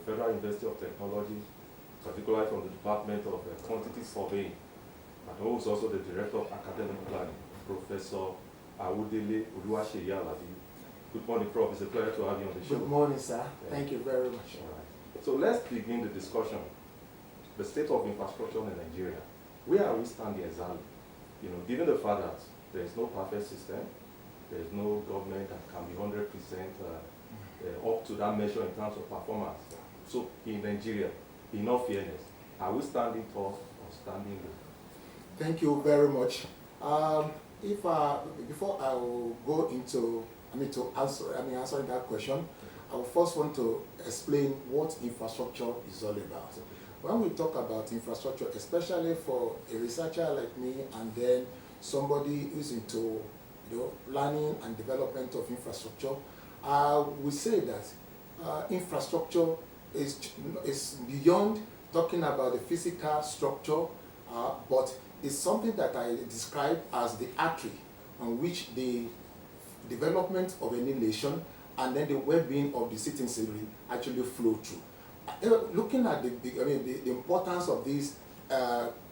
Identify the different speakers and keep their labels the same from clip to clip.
Speaker 1: Federal University of Technology, particularly from the Department of Quantity Surveying, and who is also the Director of Academic Planning, Professor Awudele Oluwaseyalabi. Good morning, Prof. It's a pleasure to have you on the show.
Speaker 2: Good morning, sir. Thank you very much.
Speaker 1: All right. So let's begin the discussion. The state of infrastructure in Nigeria. Where are we standing exactly? You know, given the fact that there is no perfect system, there is no government that can be 100% up to that measure in terms of performance. So in Nigeria, in all fairness, are we standing tall or standing low?
Speaker 2: Thank you very much. Before I will go into answering that question, I will first want to explain what infrastructure is all about. When we talk about infrastructure, especially for a researcher like me and then somebody who's into planning and development of infrastructure, we say that infrastructure is beyond talking about the physical structure, but it's something that I describe as the artery on which the development of any nation and then the well-being of the citizenry actually flow through. Looking at the importance of this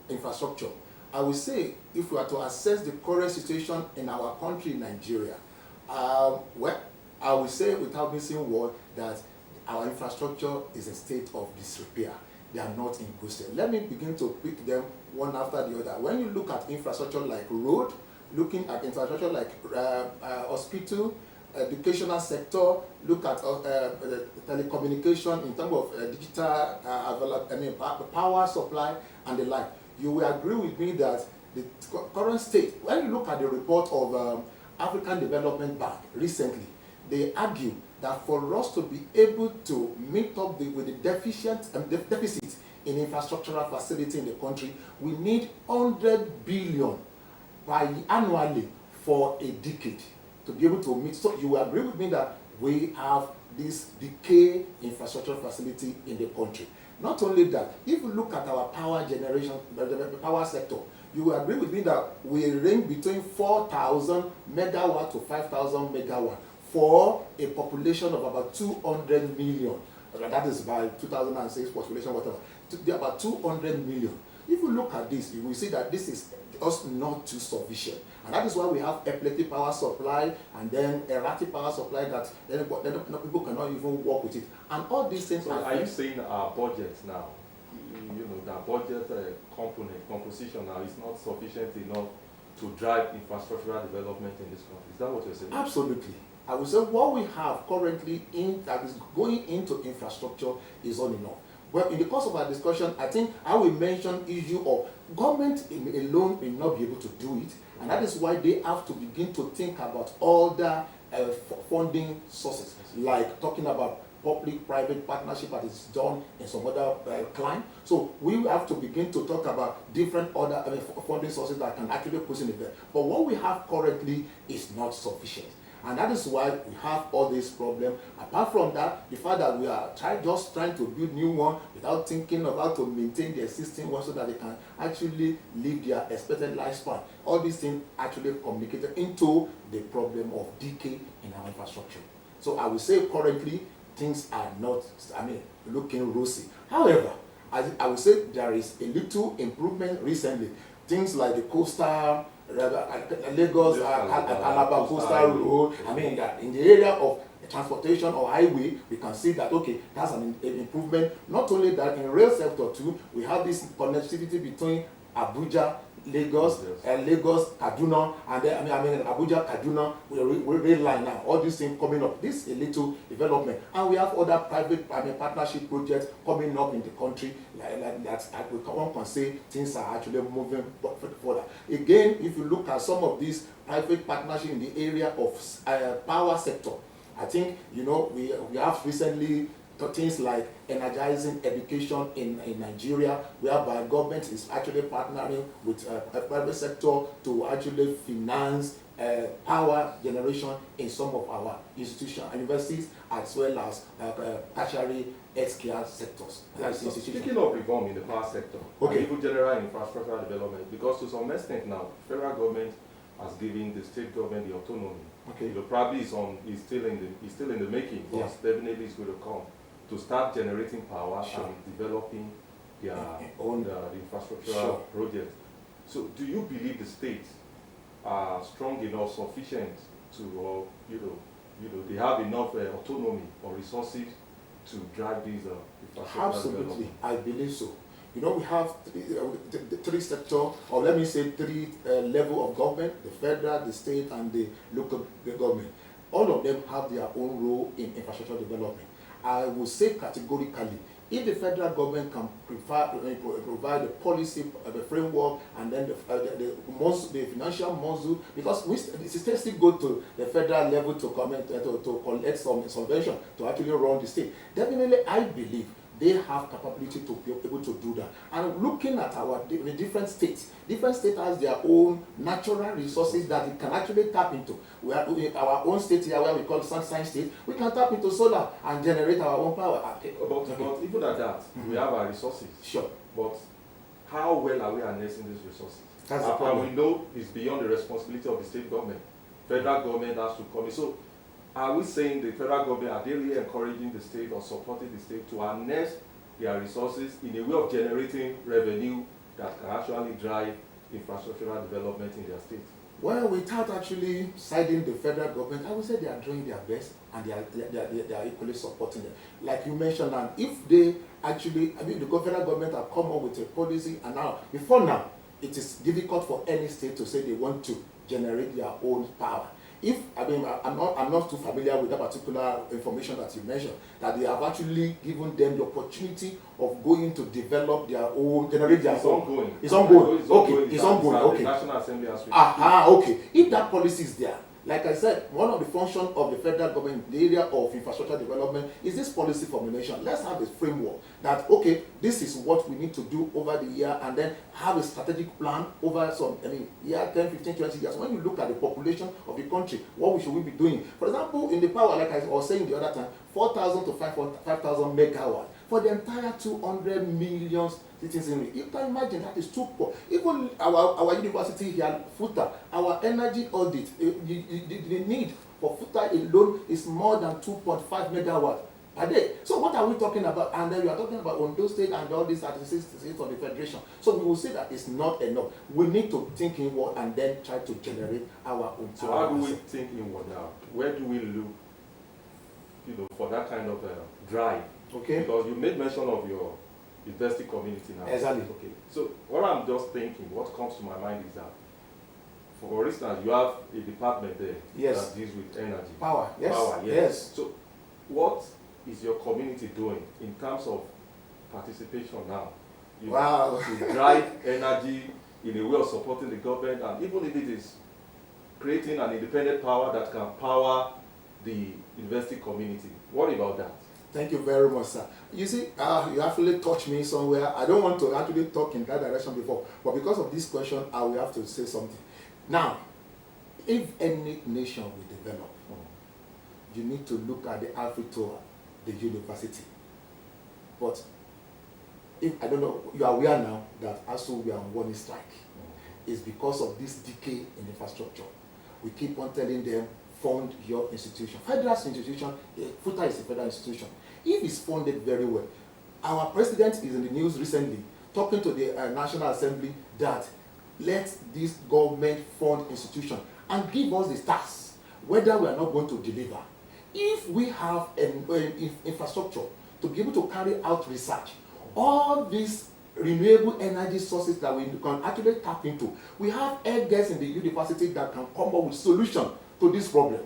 Speaker 2: infrastructure, I would say if we are to assess the current situation in our country, Nigeria, well, I would say without missing word that our infrastructure is a state of disrepair. They are not in good state. Let me begin to pick them one after the other. When you look at infrastructure like road, looking at infrastructure like hospital, educational sector, look at telecommunication in terms of digital power supply and the like, you will agree with me that the current state, when you look at the report of African Development Bank recently, they argue that for us to be able to meet up with the deficit in infrastructural facility in the country, we need 100 billion annually for a decade to be able to meet. So you will agree with me that we have this decay infrastructure facility in the country. Not only that, if you look at our power generation, the power sector, you will agree with me that we range between 4,000 megawatt to 5,000 megawatt for a population of about 200 million. That is by 2006 population, whatever. About 200 million. If you look at this, you will see that this is just not too sufficient. And that is why we have epileptic power supply and then erratic power supply that then people cannot even work with it. And all these things.
Speaker 1: So are you saying our budget now, you know, the budget composition now is not sufficient enough to drive infrastructural development in this country? Is that what you're saying?
Speaker 2: Absolutely. I would say what we have currently that is going into infrastructure is not enough. Well, in the course of our discussion, I think I will mention issue of government alone will not be able to do it, and that is why they have to begin to think about other funding sources, like talking about public-private partnership that is done in some other client. So we have to begin to talk about different other funding sources that can actually put in there. But what we have currently is not sufficient. And that is why we have all these problems. Apart from that, the fact that we are just trying to build new one without thinking of how to maintain the existing one so that they can actually live their expected lifespan. All these things actually communicated into the problem of decay in our infrastructure. So I would say currently things are not, looking rosy. However, I would say there is a little improvement recently. Things like the coastal Lagos, Calabar coastal road. In the area of transportation or highway, we can see that that's an improvement. Not only that, in rail sector too, we have this connectivity between Abuja, Lagos, Lagos, Kaduna, and then Abuja, Kaduna, rail line now. All these things coming up. This is a little development, and we have other private partnership projects coming up in the country. One can say things are actually moving further. Again, if you look at some of these private partnerships in the area of power sector, I think we have recently things like energizing education in Nigeria, whereby government is actually partnering with a private sector to actually finance power generation in some of our institutions, universities, as well as tertiary healthcare sectors.
Speaker 1: So speaking of reform in the power sector, and even general infrastructural development, because to some extent now, federal government has given the state government the autonomy. Probably is still in the making, but definitely it's going to come. to start generating power
Speaker 2: Sure.
Speaker 1: and developing their
Speaker 2: Own.
Speaker 1: the infrastructural
Speaker 2: Sure.
Speaker 1: project. So do you believe the states are strong enough, sufficient to, they have enough autonomy or resources to drive these infrastructural
Speaker 2: Absolutely,
Speaker 1: development?
Speaker 2: I believe so. You know, we have three sector, or let me say three level of government: the federal, the state, and the local government. All of them have their own role in infrastructure development. I would say categorically, if the federal government can provide the policy, the framework, and then the financial muscle, because the state still go to the federal level to comment to collect some subvention to actually run the state. Definitely, I believe they have capability to be able to do that. And looking at the different states has their own natural resources that it can actually tap into. We are in our own state here, where we call sunshine state. We can tap into solar and generate our own power.
Speaker 1: But even at that, we have our resources.
Speaker 2: Sure.
Speaker 1: But how well are we harnessing these resources?
Speaker 2: That's the
Speaker 1: And
Speaker 2: problem.
Speaker 1: we know it's beyond the responsibility of the state government. Federal government has to come in. So are we saying the federal government, are they really encouraging the state or supporting the state to harness their resources in a way of generating revenue that can actually drive infrastructural development in their state?
Speaker 2: Well, without actually siding the federal government, I would say they are doing their best and they are equally supporting them. Like you mentioned, and if they actually, the federal government have come up with a policy, and before now, it is difficult for any state to say they want to generate their own power. I'm not too familiar with that particular information that you mentioned, that they have actually given them the opportunity of going to develop their own, generate their own.
Speaker 1: Ongoing.
Speaker 2: It's ongoing.
Speaker 1: Okay.
Speaker 2: It's ongoing. Okay.
Speaker 1: The National Assembly has
Speaker 2: Okay. If that policy is there, like I said, one of the functions of the federal government in the area of infrastructure development is this policy formulation. Let's have a framework that, okay, this is what we need to do over the year, and then have a strategic plan over year 10, 15, 20 years. When you look at the population of the country, what should we be doing? For example, in the power, like I was saying the other time, 4,000 to 5,000 megawatts for the entire 200 million citizenry. You can imagine that is too poor. Even our university here, FUTA, our energy audit, the need for FUTA alone is more than 2.5 megawatts per day. So what are we talking about? And then we are talking about Ondo State and all these 36 states of the Federation. So we will say that it's not enough. We need to think inward and then try to generate our own.
Speaker 1: So how do we think inward now? Where do we look, for that kind of drive?
Speaker 2: Okay.
Speaker 1: Because you made mention of your university community now.
Speaker 2: Exactly.
Speaker 1: Okay. So what I'm just thinking, what comes to my mind is that, for instance, you have a department there that deals with energy.
Speaker 2: Power. Yes.
Speaker 1: Power. Yes. So what is your community doing in terms of participation now? To drive energy in a way of supporting the government, and even if it is creating an independent power that can power the university community. What about that?
Speaker 2: Thank you very much, sir. You see, you actually touched me somewhere. I don't want to actually talk in that direction before, but because of this question, I will have to say something. Now, if any nation will develop, you need to look at the Afritour, the university. But if I don't know, you are aware now that also we are on warning strike. It's because of this decay in infrastructure. We keep on telling them, fund your institution. Federal institution, FUTA is a federal institution. If it's funded very well, our president is in the news recently talking to the National Assembly that let this government fund institution and give us the stats whether we are not going to deliver. If we have an infrastructure to be able to carry out research, all these renewable energy sources that we can actually tap into, we have experts in the university that can come up with solutions to this problem.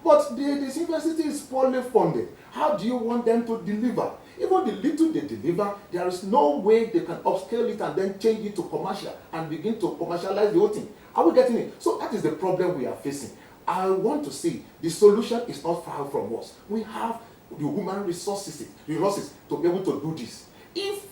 Speaker 2: But this university is poorly funded. How do you want them to deliver? Even the little they deliver, there is no way they can upscale it and then change it to commercial and begin to commercialize the whole thing. Are we getting it? So that is the problem we are facing. I want to see the solution is not far from us. We have the human resources to be able to do this. If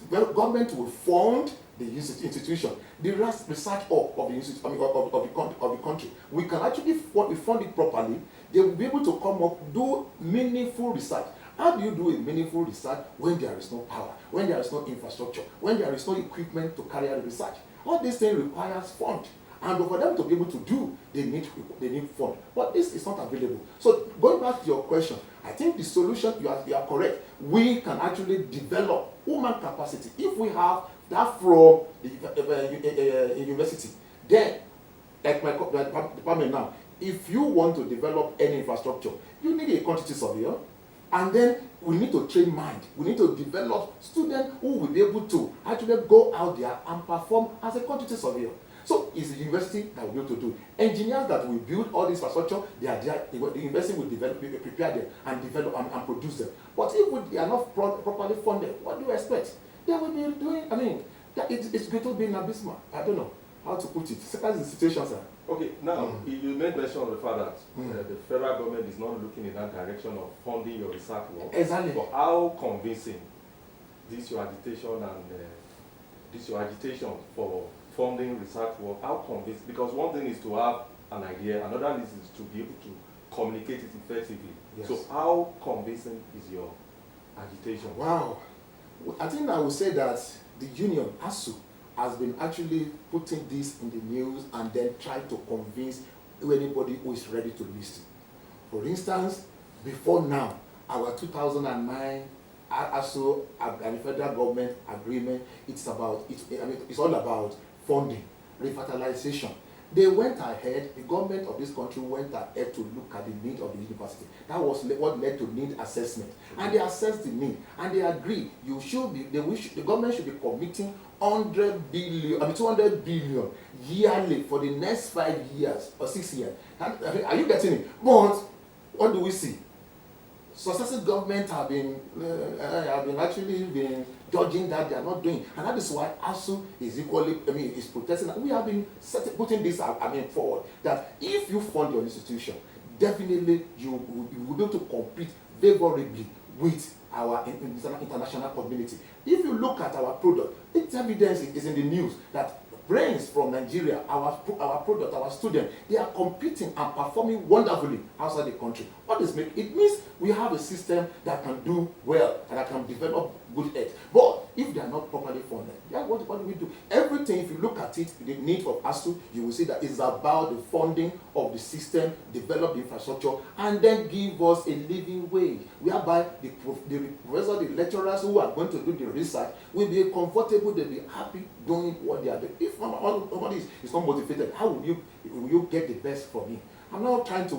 Speaker 2: the government will fund the institution, the research of the country, we can actually fund it properly. They will be able to come up, do meaningful research. How do you do a meaningful research when there is no power, when there is no infrastructure, when there is no equipment to carry out research? All these things requires fund. And for them to be able to do, they need fund. But this is not available. So going back to your question, I think the solution, you are correct. we can actually develop human capacity. If we have that from the university, then, like my department now, if you want to develop any infrastructure, you need a quantity surveyor, and then we need to train mind. We need to develop students who will be able to actually go out there and perform as a quantity surveyor. So it's the university that will be able to do. Engineers that will build all this infrastructure, they are there. The university will develop, prepare them and develop and produce them. But if they are not properly funded, what do you expect? They will be doing, I mean, it's going to be an abysmal. I don't know how to put it. That's the situation, sir.
Speaker 1: Okay, now, you made mention of the fact that the federal government is not looking in that direction of funding your research work.
Speaker 2: Exactly.
Speaker 1: But how convincing this your agitation for funding research work, how convincing? Because one thing is to have an idea, another is to be able to communicate it effectively.
Speaker 2: Yes.
Speaker 1: So how convincing is your agitation?
Speaker 2: Wow. I think I would say that the union, ASU, has been actually putting this in the news and then try to convince anybody who is ready to listen. For instance, before now, our 2009 ASU and the federal government agreement, it's all about funding, revitalization. They went ahead, the government of this country went ahead to look at the need of the university. That was what led to need assessment. And they assessed the need, and they agreed the government should be committing 200 billion yearly for the next 5 years or 6 years. Are you getting it? But what do we see? Successive governments have been actually been judging that they are not doing, and that is why ASU is equally, is protesting. We have been putting this, forward, that if you fund your institution, definitely you will be able to compete favorably with our international community. If you look at our product, its evidence is in the news that brains from Nigeria, our product, our students, they are competing and performing wonderfully outside the country. What does it mean? It means we have a system that can do well and that can develop good heads. But if they are not properly funded, what do we do? Everything, if you look at it, the need of ASU, you will see that it's about the funding of the system, develop the infrastructure, and then give us a living wage, whereby the professors, the lecturers who are going to do the research will be comfortable, they'll be happy doing what they are doing. If nobody is not motivated, how will you get the best from me? I'm not trying to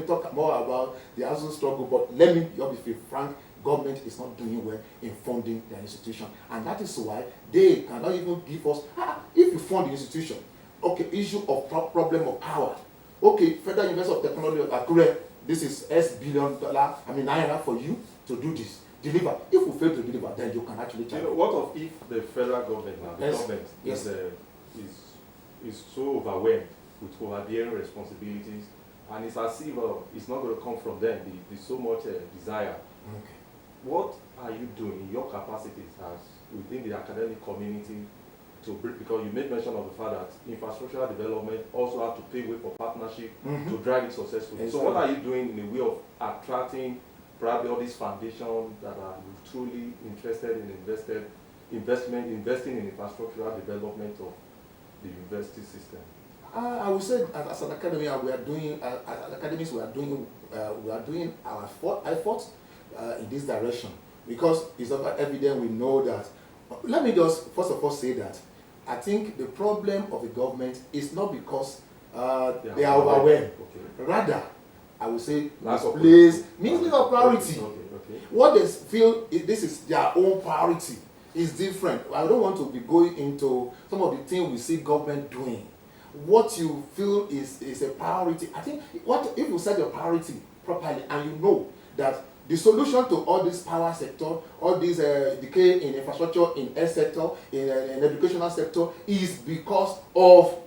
Speaker 2: talk more about the ASU struggle, but let me be frank. Government is not doing well in funding their institution, and that is why they cannot even give us. If you fund the institution, okay, issue of problem of power. Okay, Federal University of Technology of Akure, this is $S billion, naira for you to do this. Deliver. If we fail to deliver, then you can actually charge.
Speaker 1: What if the federal government now, the government is so overwhelmed with overbearing responsibilities, and it's as if it's not going to come from them. There's so much desire.
Speaker 2: Okay.
Speaker 1: What are you doing in your capacities as within the academic community to bring, because you made mention of the fact that infrastructural development also have to pave way for partnership to drive it successfully. Exactly. So what are you doing in the way of attracting probably all these foundations that are truly interested in investing in infrastructural development of the university system?
Speaker 2: I would say as an academy, we are doing our efforts in this direction, because it's evident we know that. Let me just first of all say that I think the problem of the government is not because they are overwhelmed. Okay. Rather, I would say misplaced of priority. Okay. What they feel this is their own priority is different. I don't want to be going into some of the things we see government doing. What you feel is a priority. I think if you set your priority properly and you know that the solution to all this power sector, all this decay in infrastructure, in health sector, in educational sector, is because of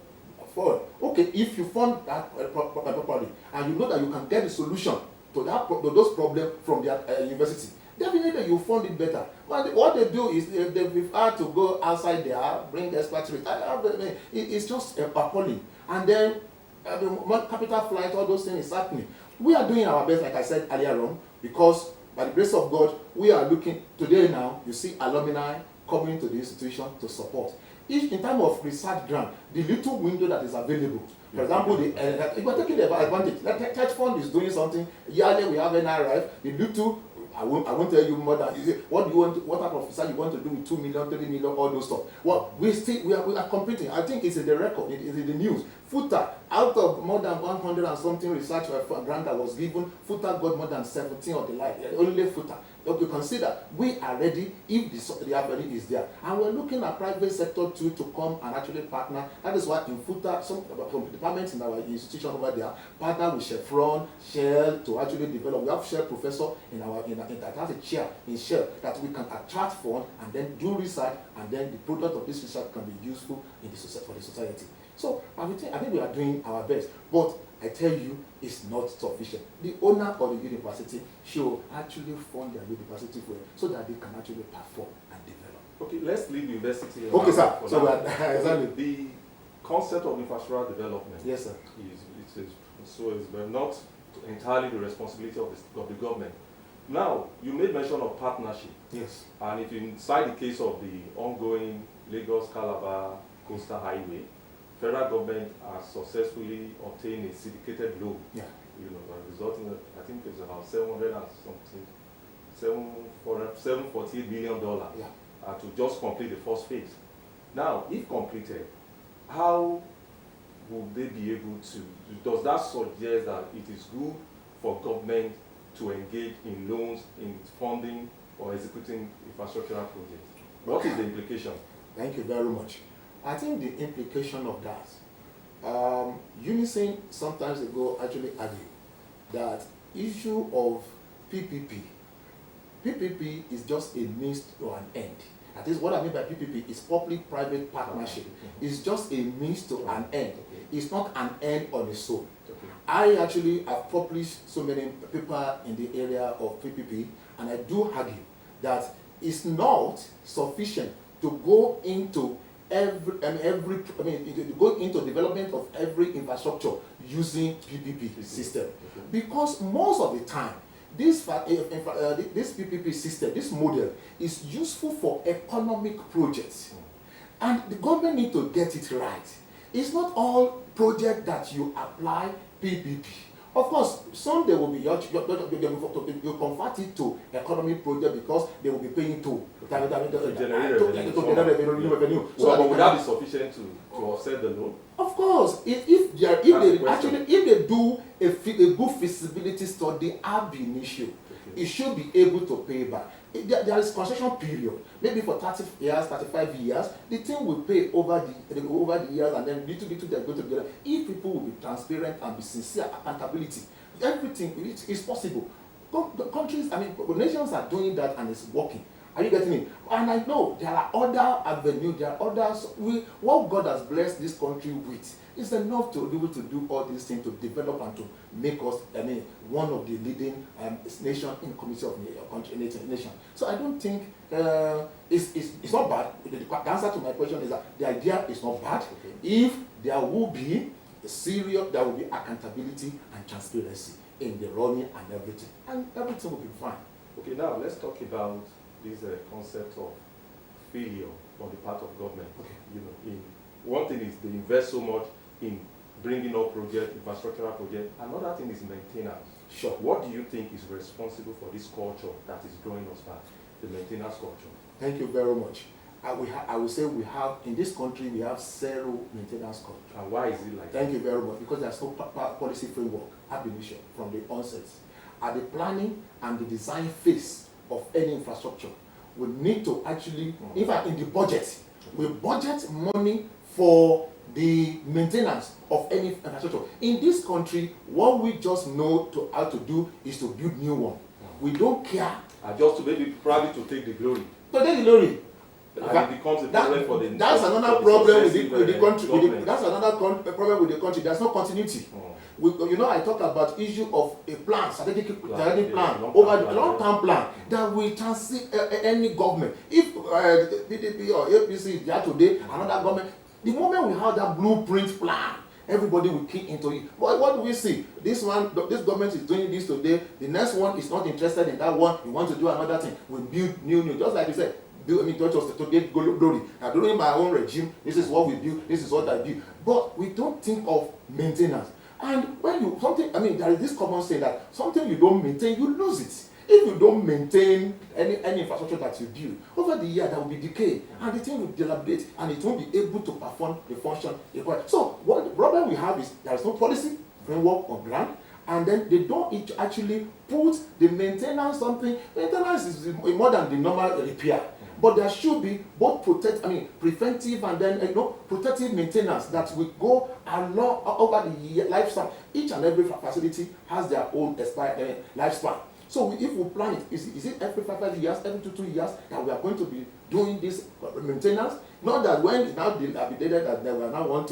Speaker 2: fund. Okay, if you fund that properly, and you know that you can get the solution to those problems from the university, definitely you fund it better. But what they do is they prefer to go outside there, bring expatriates. It's just appalling. And then capital flight, all those things is happening. We are doing our best, like I said earlier on, because by the grace of God, we are looking today now. You see alumni coming to the institution to support. If in terms of research grant, the little window that is available, for example, if we're taking the advantage, like Church Fund is doing something yearly. We have NRF. The little I won't tell you more than, what do you want, what type of research you want to do with 2 million, 3 million, all those stuff. Well, we are competing. I think it's in the record, it is in the news. FUTA, out of more than 100 and something research grant that was given, FUTA got more than 17 or the like, only FUTA. But you consider we are ready if the ability is there, and we're looking at private sector too to come and actually partner. That is why in FUTA, some departments in our institution over there partner with Chevron, Shell to actually develop. We have Shell professor that has a chair in Shell that we can attract fund and then do research, and then the product of this research can be useful in the for the society. So I think we are doing our best, but I tell you, it's not sufficient. The owner of the university should actually fund their university for it so that they can actually perform and develop.
Speaker 1: Okay, let's leave the university.
Speaker 2: Okay, sir. So
Speaker 1: exactly. The concept of infrastructural development.
Speaker 2: Yes, sir.
Speaker 1: Is not entirely the responsibility of the government. Now, you made mention of partnership.
Speaker 2: Yes.
Speaker 1: And if you cite the case of the ongoing Lagos-Calabar Coastal Highway, federal government has successfully obtained a syndicated loan.
Speaker 2: Yeah.
Speaker 1: Resulting in, I think it's about $748 million to just complete the first phase. Now, if completed, how will they be able to? Does that suggest that it is good for government to engage in loans, in funding, or executing infrastructural projects? What is the implication?
Speaker 2: Thank you very much. I think the implication of that, Unison sometimes ago actually argued that issue of PPP is just a means to an end. That is what I mean by PPP is public-private partnership. It's just a means to an end. It's not an end on its own. I actually have published so many papers in the area of PPP, and I do argue that it's not sufficient to go into go into development of every infrastructure using PPP system, because most of the time this PPP system, this model is useful for economic projects, and the government need to get it right. It's not all project that you apply PPP. Of course, some they will be you convert it to economic project because they will be paying to
Speaker 1: generate
Speaker 2: revenue.
Speaker 1: So would that be sufficient to offset the loan?
Speaker 2: Of course, if they do a good feasibility study ab initio, it should be able to pay back. There is concession period, maybe for 30 years, 35 years. The thing will pay over the years, and then little they're going to get. If people will be transparent and be sincere, accountability, everything is possible. Countries, nations are doing that, and it's working. Are you getting it? And I know there are other avenues, there are others. What God has blessed this country with is enough to be able to do all these things, to develop and to make us, one of the leading nations in community of nation. So I don't think it's not bad. The answer to my question is that the idea is not bad. If there will be there will be accountability and transparency in the running and everything will be fine.
Speaker 1: Okay, now let's talk about this concept of failure on the part of government. One thing is they invest so much in bringing up projects, infrastructural projects. Another thing is maintenance.
Speaker 2: Sure.
Speaker 1: What do you think is responsible for this culture that is drawing us back, the maintenance culture?
Speaker 2: Thank you very much. I would say we have, in this country, we have zero maintenance culture.
Speaker 1: And why is it like that?
Speaker 2: Thank you very much. Because there's no policy framework, ab initio, from the onset. At the planning and the design phase of any infrastructure, we need to actually, in fact, in the budget, we budget money for the maintenance of any infrastructure. In this country, what we just know how to do is to build new one. We don't care.
Speaker 1: Just to maybe probably to take the glory.
Speaker 2: To take the glory.
Speaker 1: And it becomes a problem for the
Speaker 2: That's another problem with the country. That's another problem with the country. There's no continuity. I talk about issue of a plan, strategic plan, over the long-term plan that will transit any government. If PDP or APC is there today, another government, the moment we have that blueprint plan, everybody will kick into it. But what do we see? This government is doing this today. The next one is not interested in that one. We want to do another thing. We build new. Just like you said, to get glory. Now, during my own regime, this is what we build. This is what I build. But we don't think of maintenance. And when there is this common saying that something you don't maintain, you lose it. If you don't maintain any infrastructure that you build, over the year there will be decay, and the thing will dilapidate, and it won't be able to perform the function required. So what the problem we have is there is no policy framework on ground, and then they don't actually put the maintenance something. Maintenance is more than the normal repair. But there should be both preventive and then protective maintenance that will go along over the year lifespan. Each and every facility has their own lifespan. So if we plan it, is it every 5 years, every 2 years that we are going to be doing this maintenance? Not that when it now dilapidated that they will now want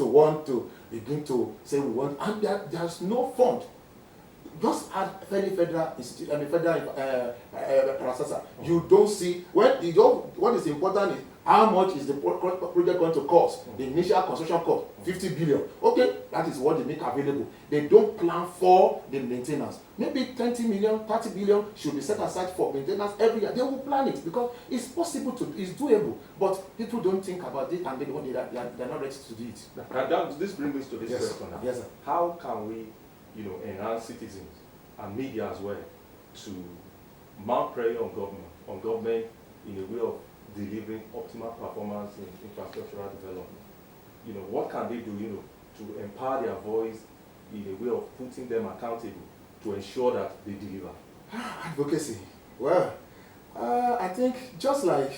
Speaker 2: to begin to say we want, and there's no fund. Just add federal institute, federal processor. You don't see what is important is how much is the project going to cost. The initial construction cost 50 billion. Okay, that is what they make available. They don't plan for the maintenance. Maybe 20 million, 30 billion should be set aside for maintenance every year. They will plan it because it's possible it's doable. But people don't think about it, and they're not ready to do it.
Speaker 1: This brings me to this question now.
Speaker 2: Yes, sir.
Speaker 1: How can we enhance citizens and media as well to mount pressure on government in a way of delivering optimal performance in infrastructural development? What can they do, to empower their voice in a way of putting them accountable to ensure that they deliver?
Speaker 2: Advocacy. Well, I think just like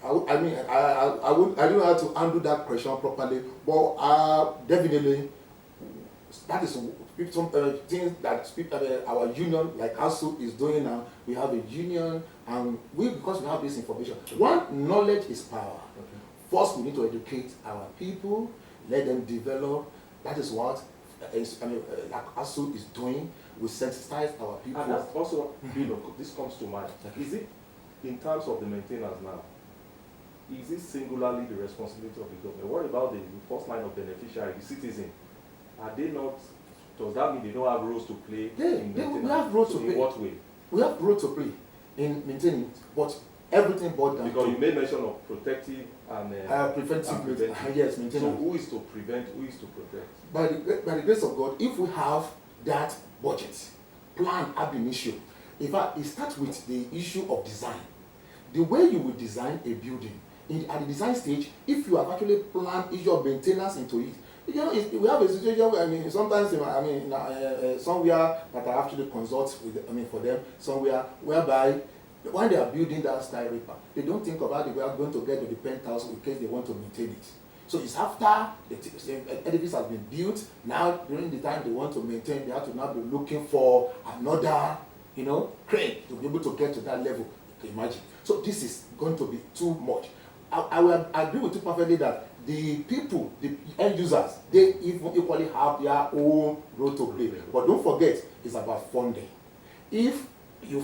Speaker 2: I don't know how to handle that question properly, but definitely that is some things that our union, like Osrc, is doing now. We have a union, and because we have this information. One, knowledge is power. Okay. First, we need to educate our people, let them develop. That is what like Osrc is doing. We sensitize our people.
Speaker 1: And that's also, this comes to mind. Is it, in terms of the maintenance now, is it singularly the responsibility of the government? What about the first line of beneficiary, the citizen? Are they not? Does that mean they don't have roles to play in maintenance?
Speaker 2: We have roles to play.
Speaker 1: In what way?
Speaker 2: We have roles to play in maintaining it, but everything boils down
Speaker 1: because you made mention of protective and
Speaker 2: preventive. Yes, maintenance.
Speaker 1: So who is to prevent? Who is to protect?
Speaker 2: By the grace of God, if we have that budget, plan ab initio. In fact, it starts with the issue of design. The way you will design a building, at the design stage, if you have actually planned issue of maintenance into it, we have a situation where sometimes somewhere that I actually consult with for them somewhere whereby when they are building that skyscraper, they don't think about it. We are going to get to the penthouse in case they want to maintain it. So it's after the edifice has been built. Now during the time they want to maintain, they have to now be looking for another crane to be able to get to that level. You can imagine. So this is going to be too much. I will agree with you perfectly that the people, the end users, they even equally have their own role to play. But don't forget, it's about funding. If you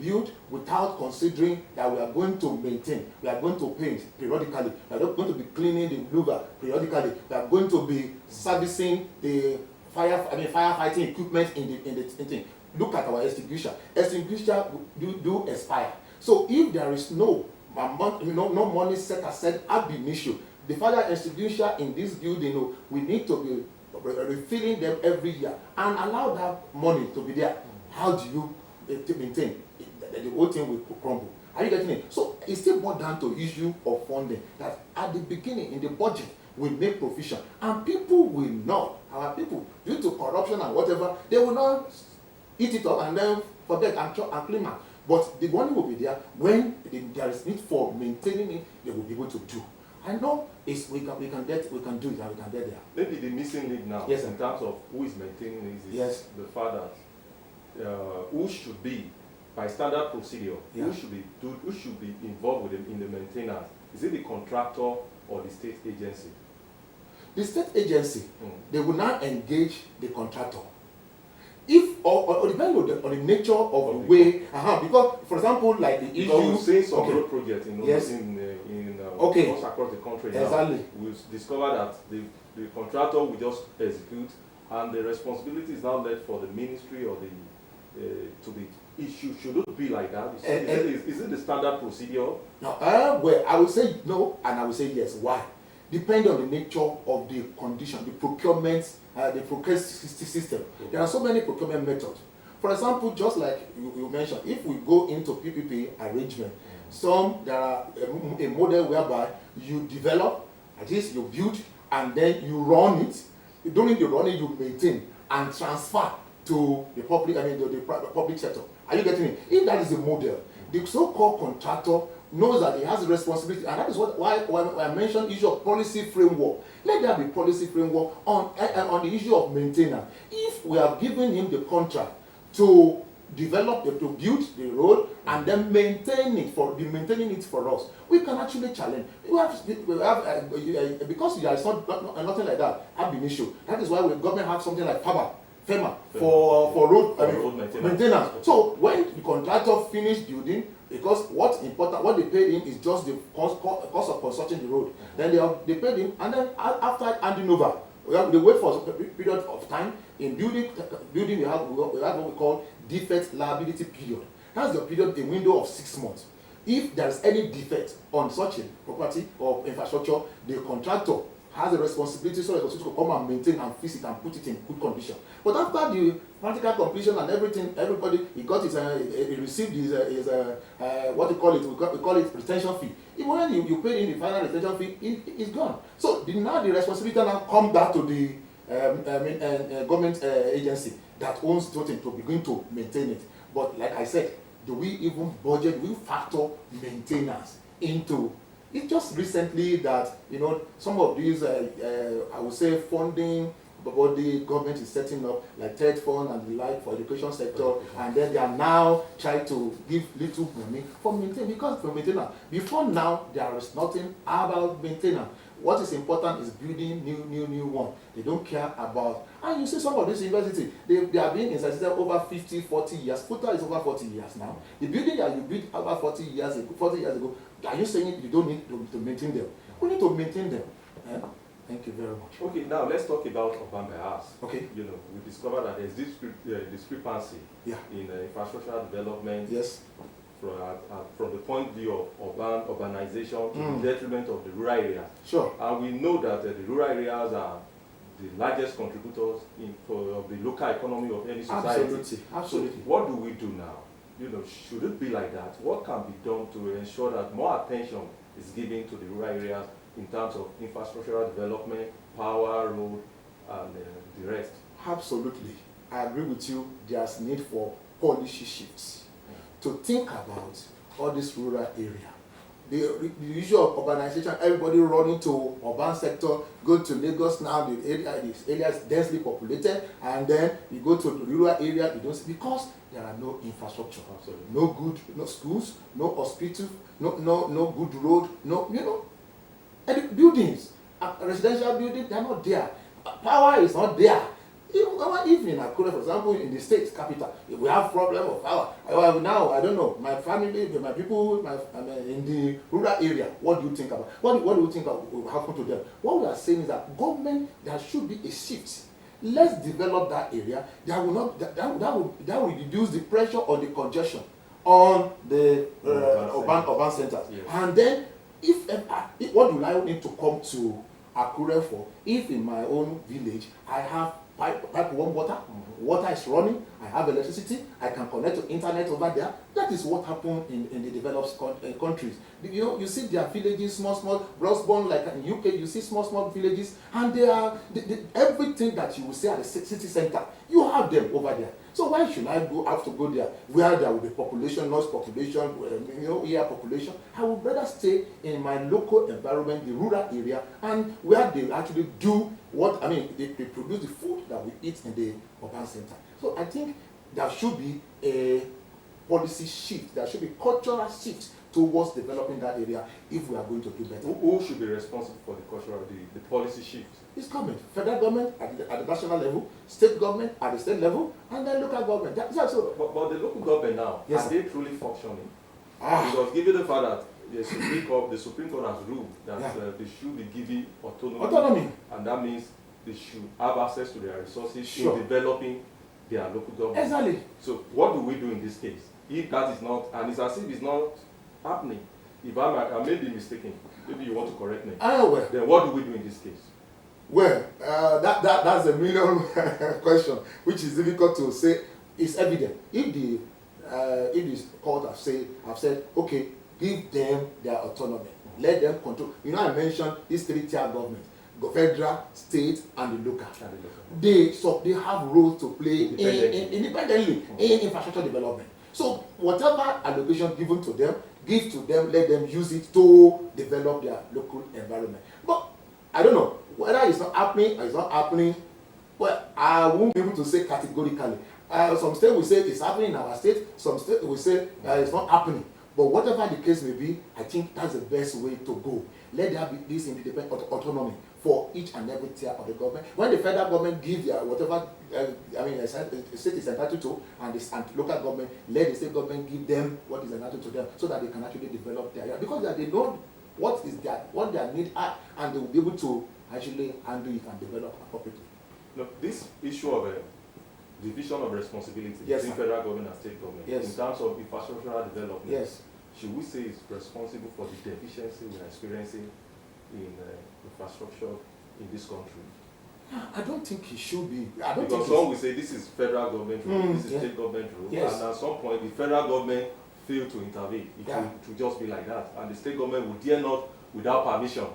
Speaker 2: build without considering that we are going to maintain, we are going to paint periodically, we are not going to be cleaning the louver periodically, we are going to be servicing the firefighting equipment in the thing. Look at our extinguisher. Extinguisher do expire. So if there is no money set aside ab initio, the fire extinguisher in this building, we need to be refilling them every year and allow that money to be there. How do you maintain? The whole thing will crumble. Are you getting it? So it's still more down to issue of funding. That at the beginning in the budget we make provision, and people will not. Our people, due to corruption and whatever, they will not eat it up and then forget and clean up. But the money will be there when there is need for maintaining it. They will be able to do. I know we can do it and we can get there.
Speaker 1: Maybe the missing link now,
Speaker 2: yes,
Speaker 1: in terms of who is maintaining it, is
Speaker 2: yes,
Speaker 1: the fathers. Who should be, by standard procedure,
Speaker 2: yeah,
Speaker 1: who should be involved in the maintenance? Is it the contractor or the state agency?
Speaker 2: The state agency, they will now engage the contractor. If or depending on the nature of the way, because for example, like the issue.
Speaker 1: We've seen some road projects
Speaker 2: yes,
Speaker 1: across the country now.
Speaker 2: Exactly.
Speaker 1: We've discovered that the contractor will just execute, and the responsibility is now left for the ministry or to the issue. Should it be like that? Is it the standard procedure?
Speaker 2: No. Well, I would say no, and I would say yes. Why? Depending on the nature of the condition, the procurement, the procurement system. There are so many procurement methods. For example, just like you mentioned, if we go into PPP arrangement, there are a model whereby you develop, at least you build, and then you run it. During the running, you maintain and transfer to the public, the public sector. Are you getting it? If that is the model, the so-called contractor knows that he has a responsibility, and that is why I mentioned issue of policy framework. Let there be policy framework on the issue of maintenance. If we have given him the contract to develop, to build the road and then maintaining it for us, we can actually challenge. Because there is nothing like that ab initio. That is why government have something like FEMA for road maintenance. So when the contractor finish building, because what they paid him is just the cost of constructing the road. Then they paid him, and then after handing over, they wait for a period of time. In building we have what we call defect liability period. That's the period, a window of 6 months. If there is any defect on such a property or infrastructure, the contractor has a responsibility to come and maintain and fix it and put it in good condition. But after the practical completion and everything, everybody he received his what we call it retention fee. Even when you pay in the final retention fee, it's gone. So now the responsibility now come back to the government agency that owns the thing to begin to maintain it. But like I said, do we even budget? Do we factor maintenance into? It's just recently that some of these I would say funding what the government is setting up, like third fund and the like for education sector, and then they are now trying to give little money for maintenance. Because for maintenance, before now there is nothing about maintenance. What is important is building new one. They don't care about, and you see some of these universities, they are being instituted over 50, 40 years. FUTA is over 40 years now. The building that you built over 40 years ago, are you saying you don't need to maintain them? We need to maintain them. Thank you very much.
Speaker 1: Okay, now let's talk about urban bias.
Speaker 2: Okay.
Speaker 1: We discovered that there's this discrepancy in infrastructural development.
Speaker 2: Yes.
Speaker 1: From the point of view of urbanization to the detriment of the rural areas.
Speaker 2: Sure.
Speaker 1: And we know that the rural areas are the largest contributors of the local economy of any society.
Speaker 2: Absolutely.
Speaker 1: So what do we do now? Should it be like that? What can be done to ensure that more attention is given to the rural areas in terms of infrastructural development, power, road, and the rest?
Speaker 2: Absolutely. I agree with you. There's need for policy shifts to think about all this rural area. The issue of urbanization, everybody running to urban sector, go to Lagos now, this area is densely populated, and then you go to the rural area, you don't see, because there are no infrastructure. Absolutely. No schools, no hospital, no good road, and buildings, residential buildings, they are not there. Power is not there. Even in Akure, for example, in the state capital, if we have problem of power, now I don't know, my family, my people, in the rural area, what do you think about? What do you think will happen to them? What we are saying is that government, there should be a shift. Let's develop that area. That will reduce the pressure or the congestion on the urban centers. Yes. And then, if what do I need to come to Akure for? If in my own village I have pipe warm water, water is running, I have electricity, I can connect to internet over there. That is what happened in the developed countries. You see their villages, small, Brosborn, like in UK, you see small villages, and they are everything that you will see at the city center, you have them over there. So why should I have to go there where there will be population, noise population, air population? I would rather stay in my local environment, the rural area, and where they actually do they produce the food that we eat in the urban center. So I think there should be a policy shift, there should be cultural shift towards developing that area if we are going to do better.
Speaker 1: Who should be responsible for the policy shift?
Speaker 2: It's government, federal government at the national level, state government at the state level, and then local government. But
Speaker 1: the local government now,
Speaker 2: yes,
Speaker 1: are they truly functioning? Because given the fact that the Supreme Court has ruled that they should be given autonomy, and that means they should have access to their resources in developing their local government.
Speaker 2: Exactly.
Speaker 1: So what do we do in this case? If that is not, and it's as if it's not happening, if I may be mistaken, maybe you want to correct me. Then what do we do in this case?
Speaker 2: Well, that's a million question, which is difficult to say. it's evident. If the court have said, okay, give them their autonomy, let them control. You know, I mentioned these three-tier government, federal, state, and the local. They have roles to play independently in infrastructure development. So whatever allocation given to them, give to them, let them use it to develop their local environment. But I don't know whether it's not happening or it's not happening. Well, I won't be able to say categorically. Some states will say it's happening in our state. Some states will say it's not happening. But whatever the case may be, I think that's the best way to go. Let there be this independent autonomy for each and every tier of the government. When the federal government gives their whatever, the state is entitled to, and local government, let the state government give them what is entitled to them, so that they can actually develop their area. Because they know what their need are, and they will be able to actually handle it and develop appropriately.
Speaker 1: No, this issue of division of responsibility between federal government and state government in terms of infrastructural development, should we say is responsible for the deficiency we are experiencing in infrastructure in this country?
Speaker 2: I don't think it should be.
Speaker 1: Because some will say this is federal government rule, this is state government rule, and at some point the federal government fail to intervene. It will just be like that, and the state government will dare not, without permission,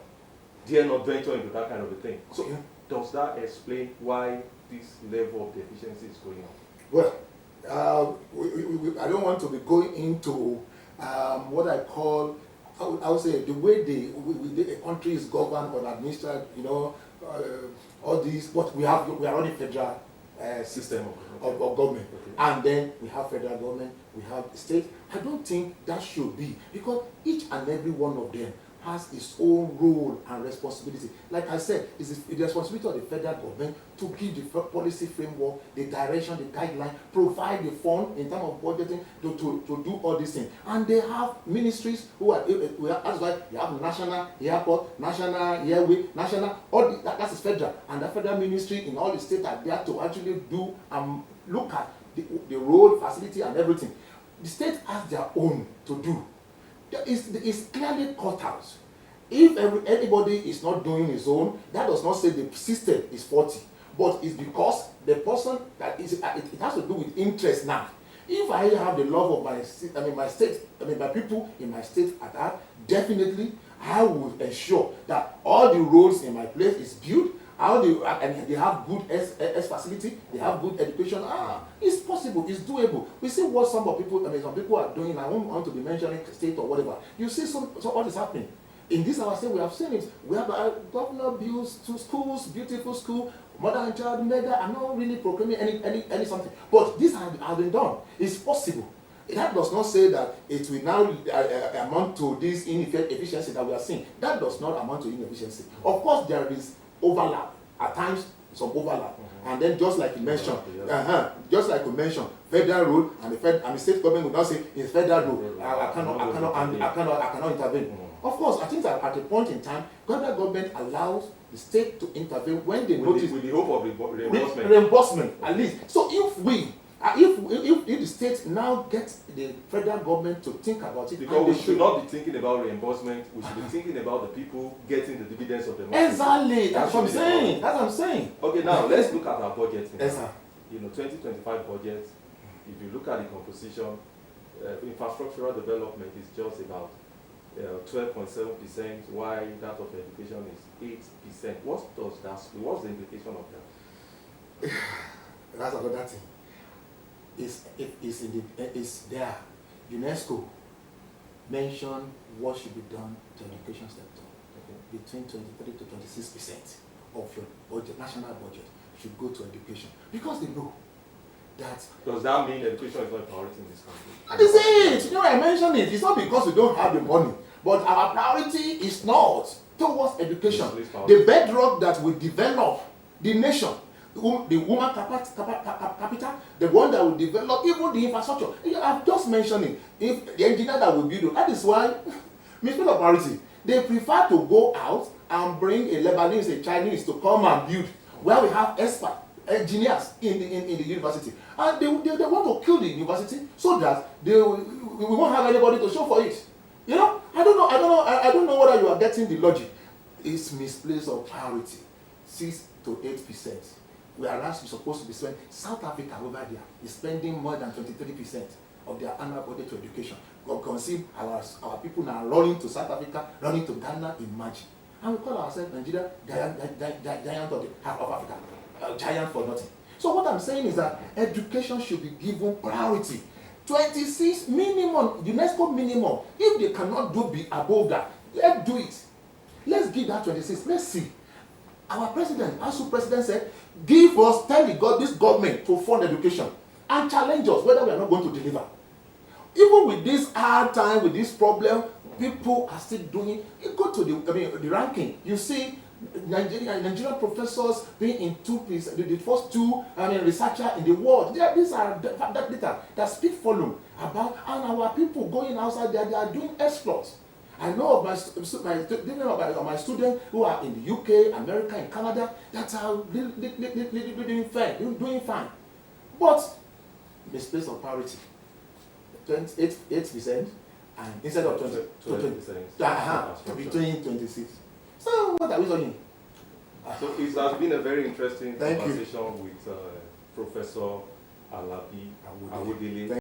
Speaker 1: dare not venture into that kind of a thing. So does that explain why this level of deficiency is going on?
Speaker 2: Well, I don't want to be going into what I call, I would say, the way the country is governed or administered, all these, but we are running federal system of government. And then we have federal government, we have state. I don't think that should be, because each and every one of them has its own role and responsibility. Like I said, it's the responsibility of the federal government to give the policy framework, the direction, the guideline, provide the fund in terms of budgeting to do all these things. And they have ministries that's why you have national airport, national airway, national, that is federal. And the federal ministry in all the states are there to actually do look at the road, facility, and everything. The state has their own to do. It's clearly cut out. If anybody is not doing his own, that does not say the system is faulty, but it's because the person that is, it has to do with interest now. If I have the love of my state, my people in my state at heart, definitely I will ensure that all the roads in my place is built. They have good facility, they have good education. It's possible, it's doable. We see what some people are doing. I don't want to be mentioning state or whatever. You see so what is happening. In this our state, we have seen it. We have governor builds 2 schools, beautiful school, mother and child mega. I'm not really proclaiming any something. But this has been done. It's possible. That does not say that it will now amount to this inefficiency that we are seeing. That does not amount to inefficiency. Of course, there is overlap at times, some overlap, and then just like you mentioned, federal road and the state government will not say it's federal road. I cannot intervene. Of course, I think that at a point in time, government allows the state to intervene when they notice
Speaker 1: with the hope of
Speaker 2: reimbursement at least. So if the state now gets the federal government to think about it,
Speaker 1: because we should not be thinking about reimbursement, we should be thinking about the people getting the dividends of the money.
Speaker 2: Exactly, that's what I'm saying.
Speaker 1: Okay, now let's look at our budget.
Speaker 2: Yes, sir.
Speaker 1: 2025 budget, if you look at the composition, infrastructural development is just about 12.7%, while that of education is 8%. What's the implication of that?
Speaker 2: That's another thing. It's there. UNESCO mentioned what should be done to the education sector. Between 23 to 26% of your budget, national budget, should go to education, because they know that.
Speaker 1: Does that mean education is not a priority in this country?
Speaker 2: That is it. I mentioned it. It's not because we don't have the money, but our priority is not towards education. The bedrock that will develop the nation, the human capital, the one that will develop even the infrastructure. I've just mentioned it. If the engineer that will build it, that is why, Ministry of Priority, they prefer to go out and bring a Lebanese, a Chinese to come and build, where we have expert engineers in the university, and they want to kill the university so that we won't have anybody to show for it. I don't know whether you are getting the logic. It's misplaced of priority, 6 to 8%. whereas we're supposed to be spending. South Africa over there is spending more than 23% of their annual budget to education. God can see our people now running to South Africa, running to Ghana, imagine. And we call ourselves Nigeria giant of Africa, giant for nothing. So what I'm saying is that education should be given priority. 26 minimum, UNESCO minimum. If they cannot be above that, let's do it. Let's give that 26. Let's see. Our president, ASU president said, tell this government to fund education and challenge us whether we are not going to deliver. Even with this hard time, with this problem, people are still doing it. You go to the ranking, you see Nigerian professors being in the first two researcher in the world. These are that data that speak volume about, and our people going outside there, they are doing exploits. I know of my students who are in the UK, America, and Canada that are doing fine. But misplace of parity, 8%, and instead of 20%, between 26. So what are we doing?
Speaker 1: So it has been a very interesting
Speaker 2: Thank
Speaker 1: conversation with Professor Alabi Awodele.